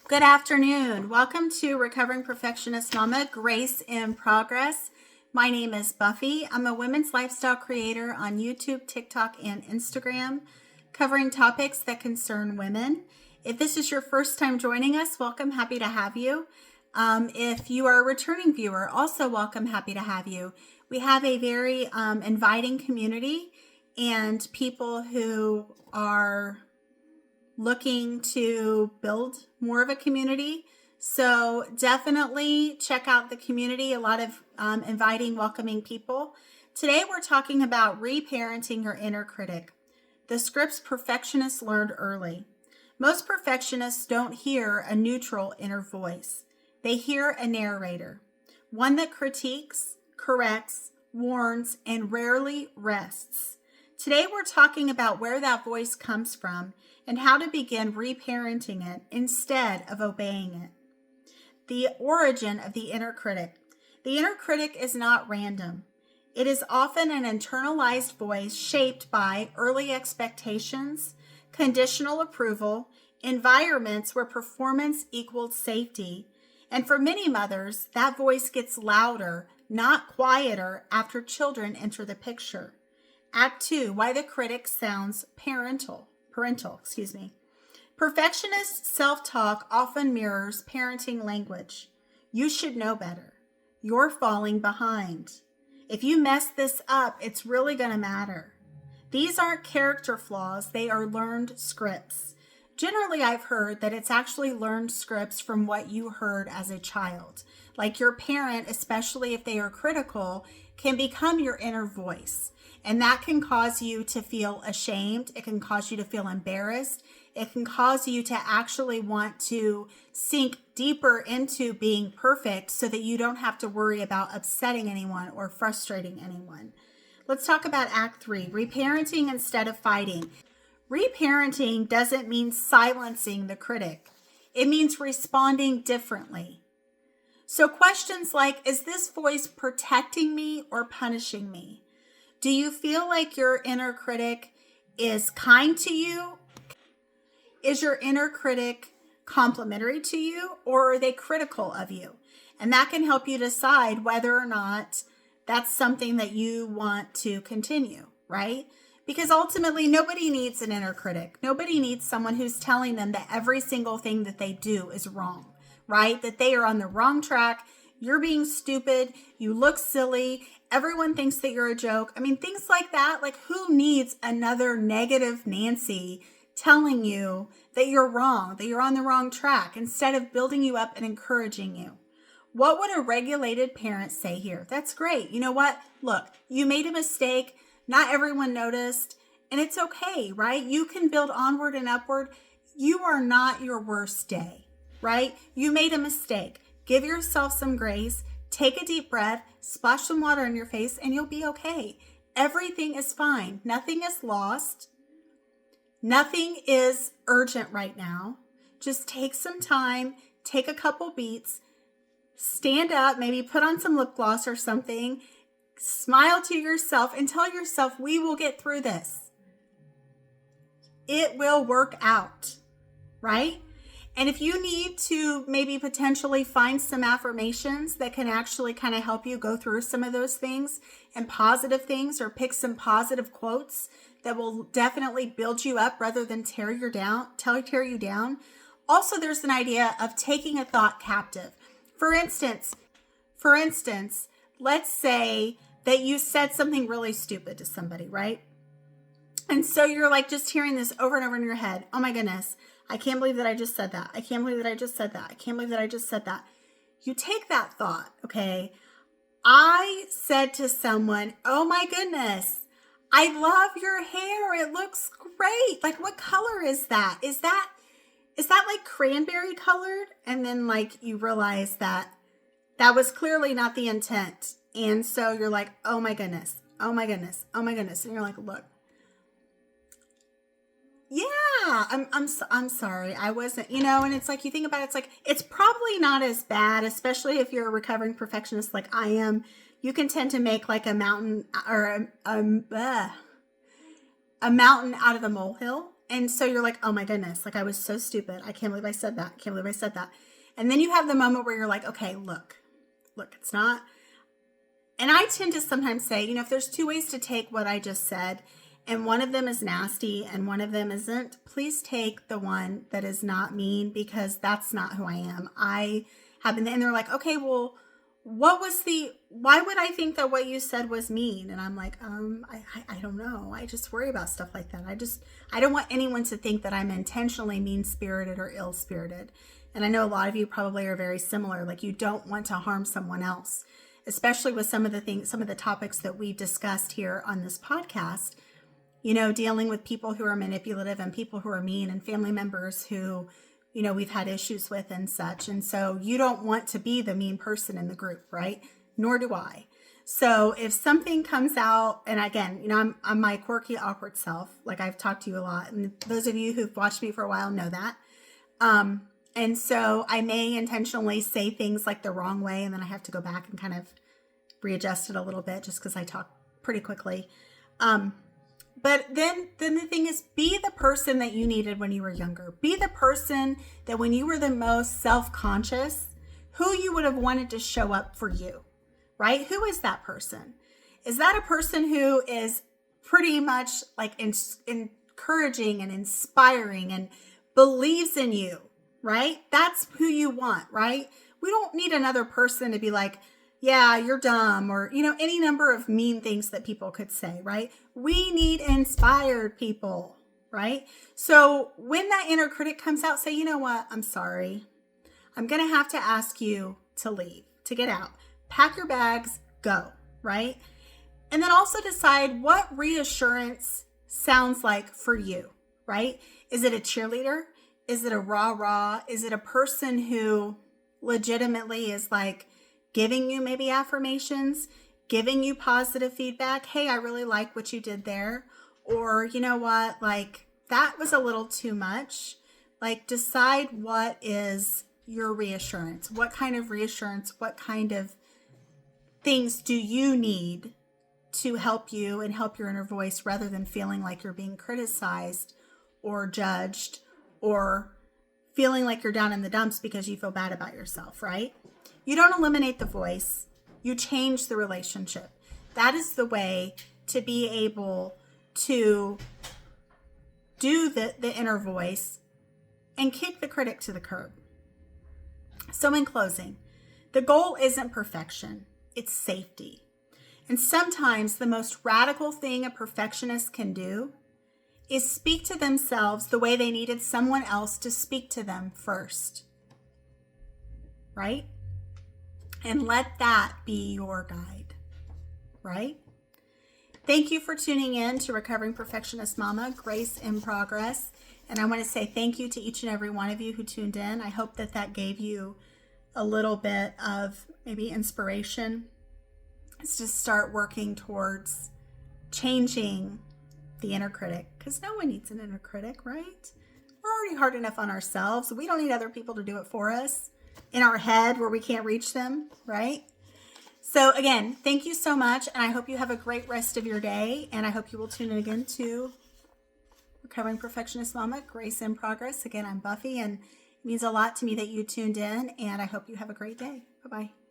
Good afternoon. Welcome to Recovering Perfectionist Mama, Grace in Progress. My name is Buffy. I'm a women's lifestyle creator on YouTube, TikTok, and Instagram, covering topics that concern women. If this is your first time joining us, welcome. Happy to have you. If you are a returning viewer, also welcome. Happy to have you. We have a very inviting community and people who are looking to build more of a community. So definitely check out the community. A lot of inviting, welcoming people. Today we're talking about reparenting your inner critic, the scripts perfectionists learned early. Most perfectionists don't hear a neutral inner voice. They hear a narrator, one that critiques, corrects, warns, and rarely rests. Today we're talking about where that voice comes from and how to begin reparenting it instead of obeying it. The origin of the inner critic. The inner critic is not random. It is often an internalized voice shaped by early expectations, conditional approval, environments where performance equaled safety. And for many mothers, that voice gets louder, not quieter, after children enter the picture. Act 2, why the critic sounds parental. Perfectionist self-talk often mirrors parenting language. You should know better. You're falling behind. If you mess this up, it's really going to matter. These aren't character flaws, they are learned scripts. Generally, I've heard that it's actually learned scripts from what you heard as a child. Like your parent, especially if they are critical, can become your inner voice. And that can cause you to feel ashamed. It can cause you to feel embarrassed. It can cause you to actually want to sink deeper into being perfect so that you don't have to worry about upsetting anyone or frustrating anyone. Let's talk about Act 3, reparenting instead of fighting. Reparenting doesn't mean silencing the critic. It means responding differently. So questions like, is this voice protecting me or punishing me? Do you feel like your inner critic is kind to you? Is your inner critic complimentary to you, or are they critical of you? And that can help you decide whether or not that's something that you want to continue, right? Because ultimately, nobody needs an inner critic. Nobody needs someone who's telling them that every single thing that they do is wrong, right? That they are on the wrong track. You're being stupid. You look silly. Everyone thinks that you're a joke. I mean, things like that. Like, who needs another negative Nancy telling you that you're wrong, that you're on the wrong track, instead of building you up and encouraging you? What would a regulated parent say here? That's great. You know what? Look, you made a mistake. Not everyone noticed, and it's okay, right? You can build onward and upward. You are not your worst day, right? You made a mistake. Give yourself some grace. Take a deep breath, splash some water in your face, and you'll be okay. Everything is fine. Nothing is lost. Nothing is urgent right now. Just take some time, take a couple beats, stand up, maybe put on some lip gloss or something, smile to yourself and tell yourself, we will get through this. It will work out, right? And if you need to maybe potentially find some affirmations that can actually kind of help you go through some of those things and positive things, or pick some positive quotes that will definitely build you up rather than tear you down. Also, there's an idea of taking a thought captive. For instance, let's say that you said something really stupid to somebody, right? And so you're like just hearing this over and over in your head. Oh my goodness, I can't believe that I just said that. I can't believe that I just said that. I can't believe that I just said that. You take that thought, okay? I said to someone, oh my goodness, I love your hair. It looks great. Like, what color is that? Is that like cranberry colored? And then like you realize that was clearly not the intent. And so you're like, oh my goodness, oh my goodness, oh my goodness. And you're like, look, yeah, I'm sorry. I wasn't, and it's like, you think about it, it's like, it's probably not as bad, especially if you're a recovering perfectionist like I am. You can tend to make like a mountain out of the molehill. And so you're like, oh my goodness, like I was so stupid. I can't believe I said that. I can't believe I said that. And then you have the moment where you're like, okay, look, it's not. And I tend to sometimes say, if there's two ways to take what I just said, and one of them is nasty and one of them isn't, please take the one that is not mean, because that's not who I am. And they're like, okay, well, why would I think that what you said was mean? And I'm like, I don't know. I just worry about stuff like that. I don't want anyone to think that I'm intentionally mean-spirited or ill-spirited. And I know a lot of you probably are very similar. Like, you don't want to harm someone else, especially with some of the topics that we discussed here on this podcast, dealing with people who are manipulative and people who are mean and family members who, we've had issues with and such. And so you don't want to be the mean person in the group, right? Nor do I. So if something comes out, and again, I'm my quirky, awkward self, like I've talked to you a lot. And those of you who've watched me for a while know that. And so I may intentionally say things like the wrong way, and then I have to go back and kind of readjust it a little bit just because I talk pretty quickly. But then the thing is, be the person that you needed when you were younger. Be the person that when you were the most self-conscious, who you would have wanted to show up for you, right? Who is that person? Is that a person who is pretty much like encouraging and inspiring and believes in you, right? That's who you want, right? We don't need another person to be like, yeah, you're dumb, or, any number of mean things that people could say, right? We need inspired people, right? So when that inner critic comes out, say, you know what? I'm sorry. I'm going to have to ask you to leave, to get out. Pack your bags, go, right? And then also decide what reassurance sounds like for you, right? Is it a cheerleader? Is it a rah-rah? Is it a person who legitimately is like giving you maybe affirmations, giving you positive feedback? Hey, I really like what you did there. Or, you know what, like that was a little too much. Like, decide what is your reassurance. What kind of reassurance, what kind of things do you need to help you and help your inner voice, rather than feeling like you're being criticized or judged or feeling like you're down in the dumps because you feel bad about yourself, right? You don't eliminate the voice, you change the relationship. That is the way to be able to do the inner voice and kick the critic to the curb. So in closing, the goal isn't perfection, it's safety. And sometimes the most radical thing a perfectionist can do is speak to themselves the way they needed someone else to speak to them first, right? And let that be your guide, right? Thank you for tuning in to Recovering Perfectionist Mama, Grace in Progress. And I want to say thank you to each and every one of you who tuned in. I hope that gave you a little bit of maybe inspiration. It's just start working towards changing the inner critic, because no one needs an inner critic, right? We're already hard enough on ourselves. We don't need other people to do it for us in our head where we can't reach them, right? So again, thank you so much, and I hope you have a great rest of your day, and I hope you will tune in again to Recovering Perfectionist Mama, Grace in Progress. Again, I'm Buffy, and it means a lot to me that you tuned in, and I hope you have a great day. Bye-bye.